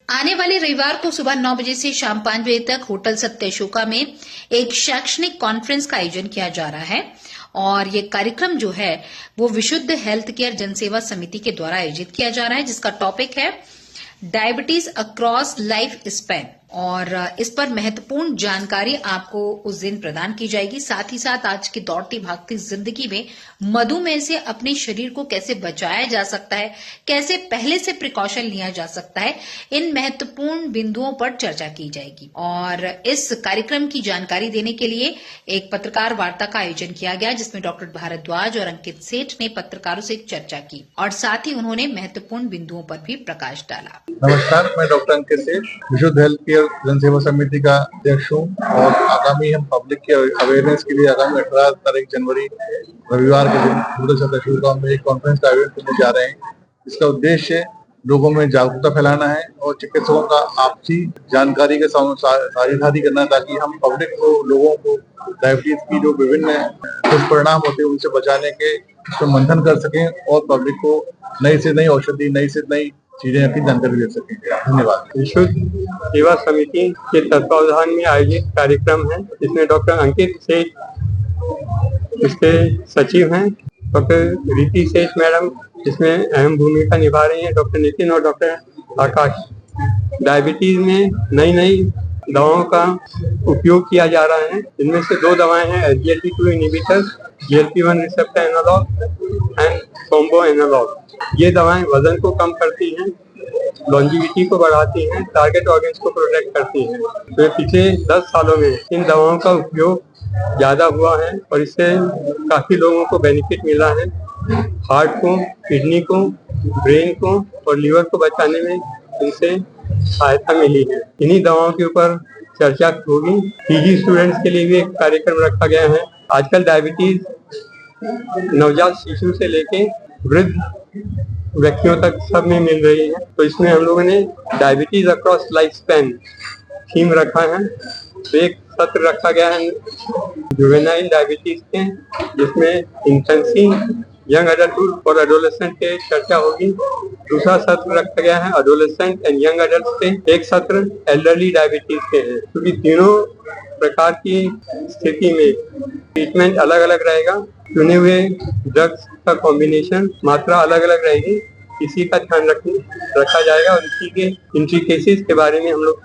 आने वाले रविवार को सुबह 9 बजे से शाम 5 बजे तक होटल सत्य अशोका में एक शैक्षणिक कॉन्फ्रेंस का आयोजन किया जा रहा है और ये कार्यक्रम जो है वो विशुद्ध हेल्थ केयर जनसेवा समिति के द्वारा आयोजित किया जा रहा है, जिसका टॉपिक है डायबिटीज अक्रॉस लाइफ स्पैन। और इस पर महत्वपूर्ण जानकारी आपको उस दिन प्रदान की जाएगी। साथ ही साथ आज की दौड़ती भागती जिंदगी में मधुमेह से अपने शरीर को कैसे बचाया जा सकता है, कैसे पहले से प्रिकॉशन लिया जा सकता है, इन महत्वपूर्ण बिंदुओं पर चर्चा की जाएगी। और इस कार्यक्रम की जानकारी देने के लिए एक पत्रकार वार्ता का आयोजन किया गया, जिसमें डॉक्टर भारद्वाज और अंकित सेठ ने पत्रकारों से चर्चा की और साथ ही उन्होंने महत्वपूर्ण बिंदुओं पर भी प्रकाश डाला। नमस्कार, मैं डॉक्टर अंकित सेठ विशुद्ध हेल्थ केयर जनसेवा समिति का अध्यक्ष हूँ और आगामी हम पब्लिक के अवेयरनेस के लिए आगामी 18 तारीख जनवरी रविवार के दिन होटल सत्य अशोका में एक कॉन्फ्रेंस का आयोजन करने जा रहे हैं। इसका उद्देश्य लोगों में जागरूकता फैलाना है और चिकित्सकों का आपसी जानकारी के साझेदारी करना है, ताकि हम पब्लिक को, लोगों को डायबिटीज की जो विभिन्न दुष्परिणाम होते हैं उनसे बचाने के उस पर मंथन कर सकें और पब्लिक को नई से नई औषधि, नई से नई चीजें की जानकारी दे सकें। धन्यवाद। विशुद्ध सेवा समिति के तत्वावधान में आयोजित कार्यक्रम है। इसमें डॉक्टर अंकित सेठ इसके सचिव हैं, डॉक्टर रीति सेठ मैडम इसमें अहम भूमिका निभा रही हैं, डॉक्टर नितिन और डॉक्टर आकाश। डायबिटीज में नई नई दवाओं का उपयोग किया जा रहा है। इनमें से 2 दवाएं हैं, SGLT2 inhibitor, GLP-1 receptor analogue and combo analogue. ये दवाएं वजन को कम करती हैं, लॉन्जिविटी को बढ़ाती हैं, टारगेट ऑर्गन्स को प्रोटेक्ट करती हैं। तो पिछले 10 सालों में इन दवाओं का उपयोग ज्यादा हुआ है और इससे काफी लोगों को बेनिफिट मिला है। हार्ट को, किडनी को, ब्रेन को और लीवर को बचाने में इनसे सहायता मिली है। इन्हीं दवाओं के ऊपर चर्चा होगी। PG स्टूडेंट्स के लिए भी एक कार्यक्रम रखा गया है। आजकल डायबिटीज नवजात शिशु से लेके वृद्ध व्यक्तियों तक सब में मिल रही है, तो इसमें हम लोगों ने diabetes across life span theme रखा है। तो एक सत्र रखा गया है जुवेनाइल डायबिटीज के, जिसमें इन्फेंसी, यंग एडल्टहुड और एडोलेसेंट के चर्चा होगी। दूसरा सत्र रखा गया है एडोलेसेंट एंड यंग एडल्ट के। एक सत्र एल्डरली डायबिटीज के है, क्योंकि तीनों प्रकार की स्थिति में ट्रीटमेंट अलग अलग रहेगा। चुने हुए ड्रग्स का कॉम्बिनेशन, मात्रा अलग अलग रहेगी, इसी का ध्यान रखा जाएगा और इसी के इंट्रिकेसीज के बारे में हम लोग